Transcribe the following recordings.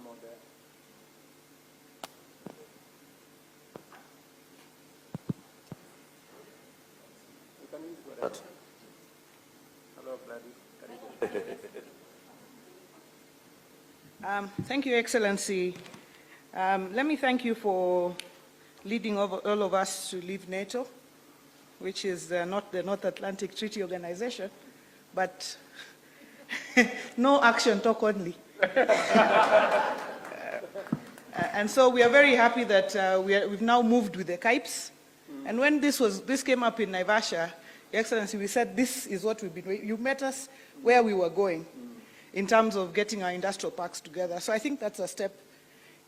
on there. You can use whatever. Hello, Gladys. Thank you, Excellency. Let me thank you for leading all of us to leave NATO, which is not the North Atlantic Treaty Organization, but no action, talk only. And so we are very happy that we've now moved with the KIPES. And when this came up in Naivasha, Your Excellency, we said this is what we've been doing. You met us where we were going in terms of getting our industrial parks together. So I think that's a step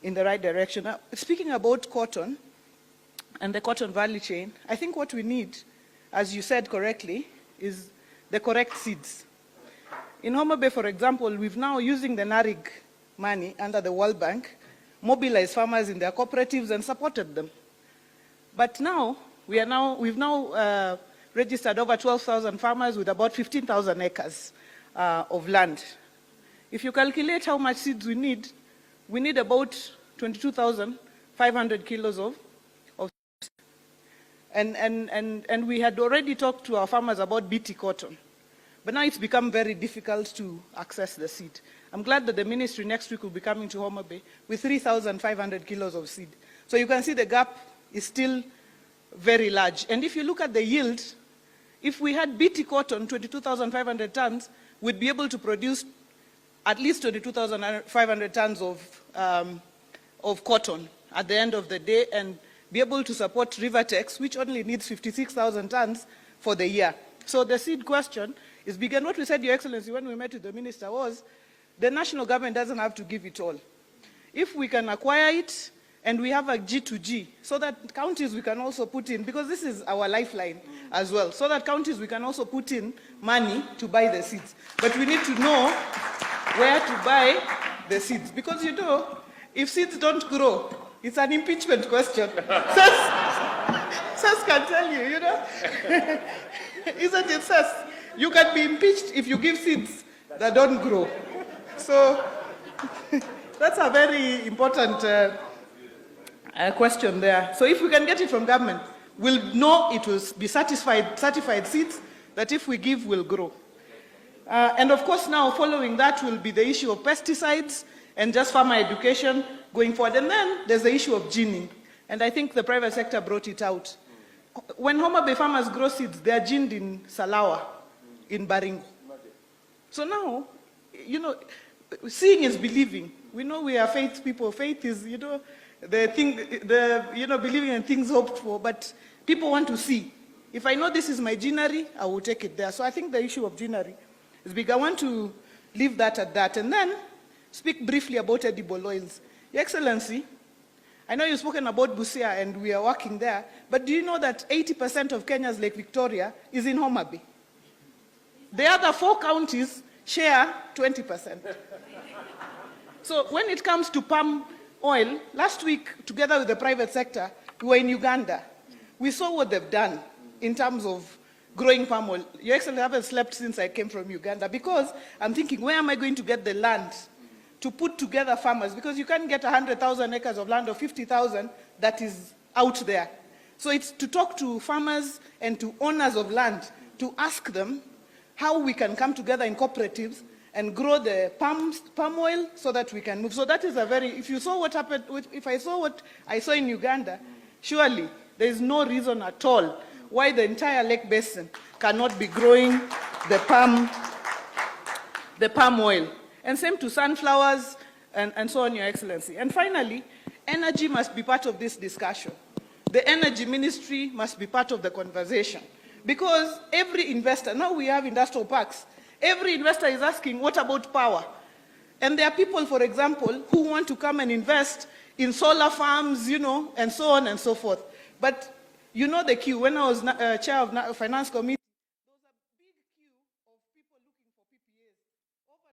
in the right direction. Now, speaking about cotton and the cotton value chain, I think what we need, as you said correctly, is the correct seeds. In Homa Bay, for example, we've now, using the NARIG money under the World Bank, mobilized farmers in their cooperatives and supported them. But now, we've now registered over 12,000 farmers with about 15,000 acres of land. If you calculate how much seeds we need about 22,500 kilos of seeds. And we had already talked to our farmers about BT cotton. But now it's become very difficult to access the seed. I'm glad that the ministry next week will be coming to Homa Bay with 3,500 kilos of seed. So you can see the gap is still very large. And if you look at the yield, if we had BT cotton, 22,500 tons, we'd be able to produce at least 22,500 tons of cotton at the end of the day and be able to support Rivertex, which only needs 56,000 tons for the year. So the seed question is big. And what we said, Your Excellency, when we met with the minister was, the national government doesn't have to give it all. If we can acquire it, and we have a G2G, so that counties we can also put in, because this is our lifeline as well, so that counties we can also put in money to buy the seeds. But we need to know where to buy the seeds, because you know, if seeds don't grow, it's an impeachment question. Sas can tell you, you know. Isn't it, Sas? You can be impeached if you give seeds that don't grow. So that's a very important question there. So if we can get it from government, we'll know it will be certified seeds that if we give will grow. And of course now following that will be the issue of pesticides and just farmer education going forward. And then there's the issue of ginning. And I think the private sector brought it out. When Homa Bay farmers grow seeds, they are ginned in Salawa, in Baringo. So now, you know, seeing is believing. We know we are faith people. Faith is, you know, believing in things hoped for, but people want to see. If I know this is my ginnery, I will take it there. So I think the issue of ginnery is big. I want to leave that at that. And then speak briefly about edible oils. Your Excellency, I know you've spoken about Busia and we are working there, but do you know that 80% of Kenya's Lake Victoria is in Homa Bay? The other 4 counties share 20%. So when it comes to palm oil, last week, together with the private sector, we were in Uganda. We saw what they've done in terms of growing palm oil. Your Excellency, I haven't slept since I came from Uganda because I'm thinking, where am I going to get the land to put together farmers? Because you can't get 100,000 acres of land or 50,000 that is out there. So it's to talk to farmers and to owners of land to ask them how we can come together in cooperatives and grow the palm oil so that we can move. So that is a very, if you saw what happened, if I saw what I saw in Uganda, surely there is no reason at all why the entire lake basin cannot be growing the palm oil. And same to sunflowers and so on, Your Excellency. And finally, energy must be part of this discussion. The energy ministry must be part of the conversation. Because every investor, now we have industrial parks, every investor is asking, what about power? And there are people, for example, who want to come and invest in solar farms, you know, and so on and so forth. But you know the queue. When I was chair of Finance Committee,